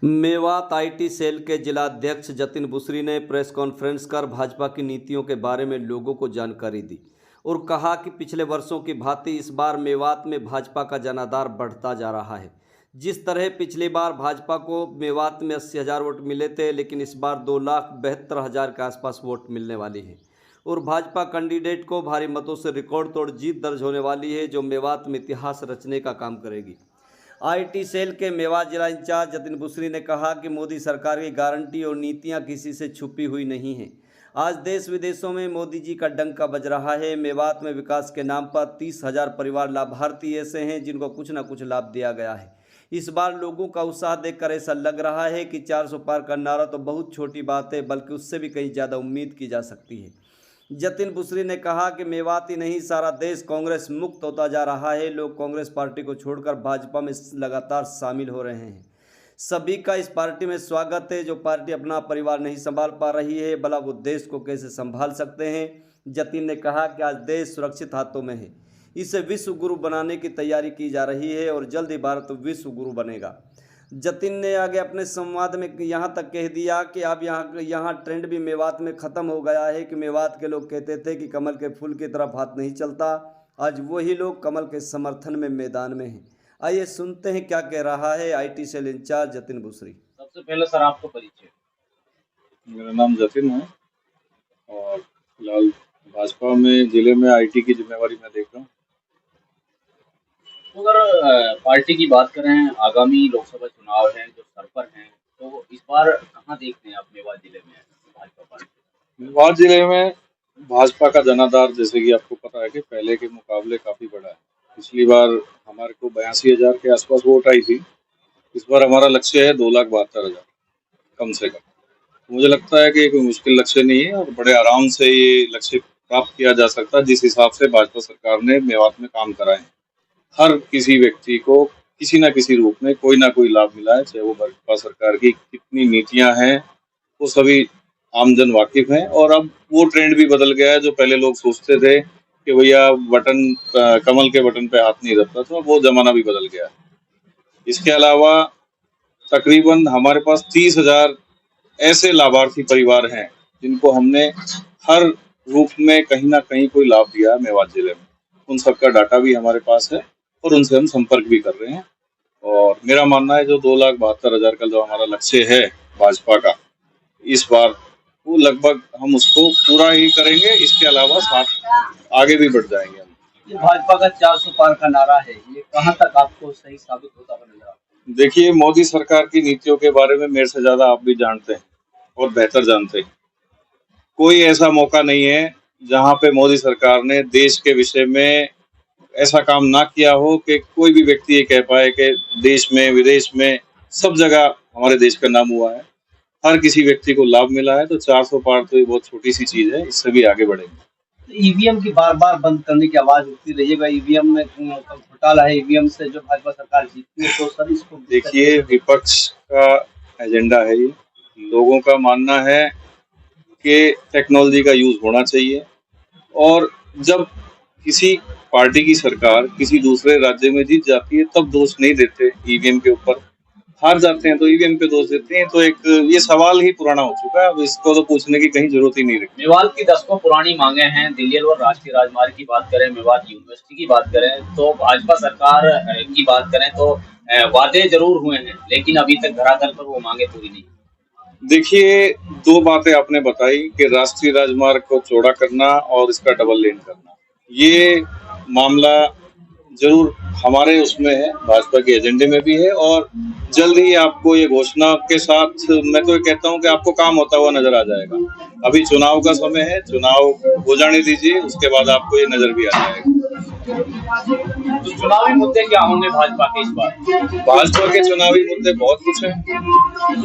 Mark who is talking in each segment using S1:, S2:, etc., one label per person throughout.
S1: Mewat IT cell के जिलाध्यक्ष जतिन बुसरी ने प्रेस कॉन्फ्रेंस कर भाजपा की नीतियों के बारे में लोगों को जानकारी दी और कहा कि पिछले वर्षों की भांति इस बार मेवात में भाजपा का जनाधार बढ़ता जा रहा है। जिस तरह पिछली बार भाजपा को मेवात में 80,000 वोट मिले थे, लेकिन इस बार 2,72,000 के आसपास वोट मिलने वाली है और भाजपा कैंडिडेट को भारी मतों से रिकॉर्ड तोड़ जीत दर्ज होने वाली है, जो मेवात में इतिहास रचने का काम करेगी। आईटी सेल के मेवात जिला इंचार्ज जतिन बुसरी ने कहा कि मोदी सरकार की गारंटी और नीतियां किसी से छुपी हुई नहीं हैं। आज देश विदेशों में मोदी जी का डंका बज रहा है। मेवात में विकास के नाम पर 30,000 परिवार लाभार्थी ऐसे हैं जिनको कुछ न कुछ लाभ दिया गया है। इस बार लोगों का उत्साह देखकर ऐसा लग रहा है कि 400 पार का नारा तो बहुत छोटी बात है, बल्कि उससे भी कहीं ज़्यादा उम्मीद की जा सकती है। जतिन बुसरी ने कहा कि मेवात ही नहीं, सारा देश कांग्रेस मुक्त होता जा रहा है। लोग कांग्रेस पार्टी को छोड़कर भाजपा में लगातार शामिल हो रहे हैं। सभी का इस पार्टी में स्वागत है। जो पार्टी अपना परिवार नहीं संभाल पा रही है, भला वो देश को कैसे संभाल सकते हैं। जतिन ने कहा कि आज देश सुरक्षित हाथों में है। इसे विश्व गुरु बनाने की तैयारी की जा रही है और जल्द ही भारत विश्व गुरु बनेगा। जतिन ने आगे अपने संवाद में यहाँ तक कह दिया कि अब यहाँ ट्रेंड भी मेवात में ख़त्म हो गया है कि मेवात के लोग कहते थे कि कमल के फूल की तरफ हाथ नहीं चलता। आज वही लोग कमल के समर्थन में मैदान में हैं। आइए सुनते हैं क्या कह रहा है आईटी सेल इंचार्ज जतिन बुसरी।
S2: सबसे पहले सर आपको परिचय।
S3: मेरा नाम जतिन है और फिलहाल भाजपा में जिले में आईटी की जिम्मेवारी मैं देख रहा हूँ।
S2: अगर पार्टी की बात करें, आगामी लोकसभा चुनाव हैं जो सर पर हैं, तो इस बार कहाँ देखते हैं आप मेवात जिले में भाजपा पार्टी?
S3: मेवात जिले में भाजपा का जनाधार, जैसे कि आपको पता है कि पहले के मुकाबले काफी बड़ा है। पिछली बार हमारे को 82,000 के आसपास वोट आई थी। इस बार हमारा लक्ष्य है 2,72,000 कम से कम। मुझे लगता है कि ये कोई मुश्किल लक्ष्य नहीं है और बड़े आराम से ये लक्ष्य प्राप्त किया जा सकता है, जिस हिसाब से भाजपा सरकार ने मेवात में काम कराए हैं। हर किसी व्यक्ति को किसी न किसी रूप में कोई ना कोई लाभ मिला है, चाहे वो भाजपा सरकार की कितनी नीतियां हैं वो सभी आमजन वाकिफ हैं। और अब वो ट्रेंड भी बदल गया है। जो पहले लोग सोचते थे कि भैया कमल के बटन पे हाथ नहीं रखता था, वो जमाना भी बदल गया है। इसके अलावा तकरीबन हमारे पास 30,000 ऐसे लाभार्थी परिवार हैं जिनको हमने हर रूप में कहीं ना कहीं कोई लाभ दिया है मेवात जिले में। उन सबका डाटा भी हमारे पास है और उनसे हम संपर्क भी कर रहे हैं। और मेरा मानना है जो 2,72,000 का जो हमारा लक्ष्य है भाजपा का, इस बार वो लगभग हम उसको पूरा ही करेंगे। इसके अलावा साथ आगे भी बढ़ जाएंगे हम।
S2: ये भाजपा का 400 पार का नारा है, ये कहाँ तक आपको सही साबित होता हुआ नजर आता है?
S3: देखिए, मोदी सरकार की नीतियों के बारे में मेरे से ज्यादा आप भी जानते हैं और बेहतर जानते हैं। कोई ऐसा मौका नहीं है जहां पे मोदी सरकार ने देश के विषय में ऐसा काम ना किया हो कि कोई भी व्यक्ति ये कह पाए कि देश में विदेश में सब जगह हमारे देश का नाम हुआ है, हर किसी व्यक्ति को लाभ मिला है। तो 400 पार तो ये बहुत छोटी सी चीज है, इससे भी आगे बढ़ेंगे।
S2: ईवीएम की बार बार बंद करने की आवाज उठती रहिएगा। ईवीएम में घोटाला है, ईवीएम से जो भाजपा सरकार जीतती है, तो सर इसको
S3: देखिए, विपक्ष का एजेंडा है ये। लोगों का मानना है कि टेक्नोलॉजी का यूज होना चाहिए और जब किसी पार्टी की सरकार किसी दूसरे राज्य में जीत जाती है तब दोष नहीं देते ईवीएम के ऊपर। हार जाते हैं तो ईवीएम पे दोष देते हैं। तो एक ये सवाल ही पुराना हो चुका है, अब इसको तो पूछने की कहीं जरूरत ही नहीं रही।
S2: मेवात की दशकों पुरानी मांगे हैं। दिल्ली और राष्ट्रीय राजमार्ग की बात करें, मेवात यूनिवर्सिटी की बात करें, तो भाजपा सरकार की बात करें तो वादे जरूर हुए हैं, लेकिन अभी तक धरातल पर वो मांगे पूरी नहीं।
S3: देखिए, दो बातें आपने बताई कि राष्ट्रीय राजमार्ग को चौड़ा करना और इसका डबल लेन करना, ये मामला जरूर हमारे उसमें है, भाजपा के एजेंडे में भी है और जल्द ही आपको ये घोषणा के साथ मैं तो ये कहता हूँ कि आपको काम होता हुआ नजर आ जाएगा। अभी चुनाव का समय है, चुनाव हो जाने दीजिए, उसके बाद आपको ये नजर भी आ जाएगा।
S2: तो चुनावी मुद्दे क्या होंगे भाजपा के इस बार?
S3: भाजपा के चुनावी मुद्दे बहुत कुछ है।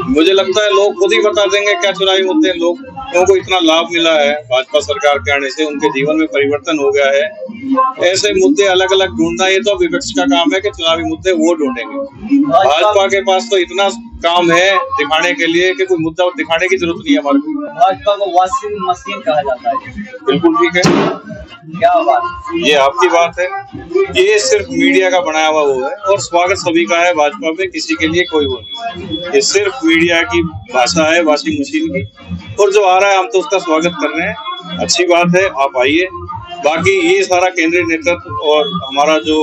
S3: मुझे लगता है लोग खुद ही बता देंगे क्या चुनावी मुद्दे। लोगों को इतना लाभ मिला है भाजपा सरकार के आने से, उनके जीवन में परिवर्तन हो गया है। ऐसे मुद्दे अलग अलग ढूंढना ये तो विपक्ष का काम है कि चुनावी मुद्दे वो ढूंढेंगे। भाजपा के पास तो इतना काम है दिखाने के लिए कि कोई मुद्दा दिखाने की जरूरत नहीं है हमारे को।
S2: भाजपा को वॉशिंग मशीन कहा जाता है,
S3: बिल्कुल ठीक है,
S2: क्या बात?
S3: ये आपकी बात है। ये सिर्फ मीडिया का बनाया हुआ वो है और स्वागत सभी का है भाजपा में, किसी के लिए कोई वो नहीं। ये सिर्फ मीडिया की भाषा है वॉशिंग मशीन की, और जो आ रहा है हम तो उसका स्वागत कर रहे हैं। अच्छी बात है, आप आइए। बाकी ये सारा केंद्रीय नेतृत्व और हमारा जो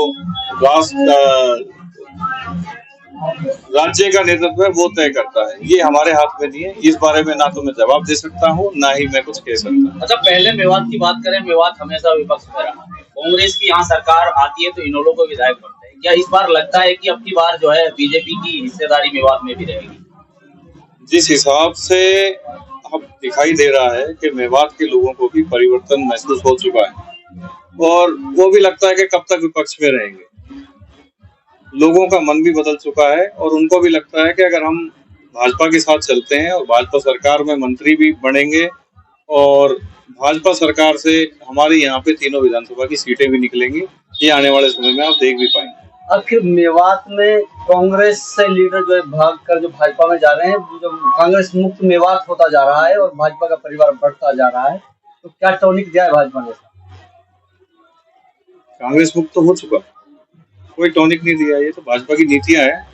S3: राज्य का नेतृत्व है वो तय करता है, ये हमारे हाथ में नहीं है। इस बारे में ना तो मैं जवाब दे सकता हूँ, ना ही मैं कुछ कह सकता हूँ।
S2: अच्छा, पहले मेवात की बात करें, मेवात हमेशा विपक्ष में रहा है। कांग्रेस की यहाँ सरकार आती है तो इन लोगों को विधायक बनते हैं। क्या इस बार लगता है कि अब की बार जो है बीजेपी की हिस्सेदारी मेवात में भी रहेगी?
S3: जिस हिसाब से अब दिखाई दे रहा है कि मेवात के लोगों को भी परिवर्तन महसूस हो चुका है और वो भी लगता है कि कब तक विपक्ष में रहेंगे। लोगों का मन भी बदल चुका है और उनको भी लगता है कि अगर हम भाजपा के साथ चलते हैं और भाजपा सरकार में मंत्री भी बनेंगे और भाजपा सरकार से हमारे यहाँ पे तीनों विधानसभा की सीटें भी निकलेंगी, ये आने वाले समय में आप देख भी पाएंगे।
S4: आखिर मेवात में कांग्रेस से लीडर जो है भाग कर जो भाजपा में जा रहे हैं, जो कांग्रेस मुक्त मेवात होता जा रहा है और भाजपा का परिवार बढ़ता जा रहा है, तो क्या टॉनिक दिया है भाजपा ने?
S3: कांग्रेस मुक्त तो हो चुका, कोई टॉनिक नहीं दिया। ये तो भाजपा की नीतियां हैं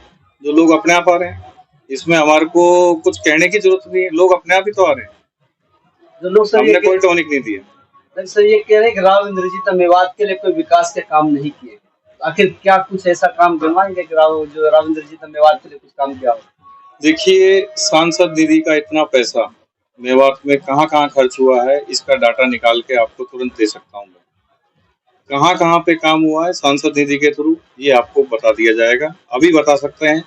S3: जो लोग अपने आप आ रहे हैं, इसमें हमारे को कुछ कहने की जरूरत नहीं है, लोग अपने आप ही तो आ रहे हैं।
S4: जो लोग सर
S3: हमने कोई टॉनिक नहीं दिया।
S4: सर ये कह रहे हैं कि राव इंद्रजीत ने मेवात के लिए कोई विकास के काम नहीं किए। आखिर क्या कुछ ऐसा काम करवाएंगे कि राव इंद्रजीत ने मेवात के लिए कुछ काम किया हो?
S3: देखिए, सांसद निधि का इतना पैसा मेवात में कहाँ कहाँ खर्च हुआ है, इसका डाटा निकाल के आपको तुरंत दे सकता हूँ। कहाँ कहाँ पे काम हुआ है सांसद निधि के थ्रू, ये आपको बता दिया जाएगा। अभी बता सकते हैं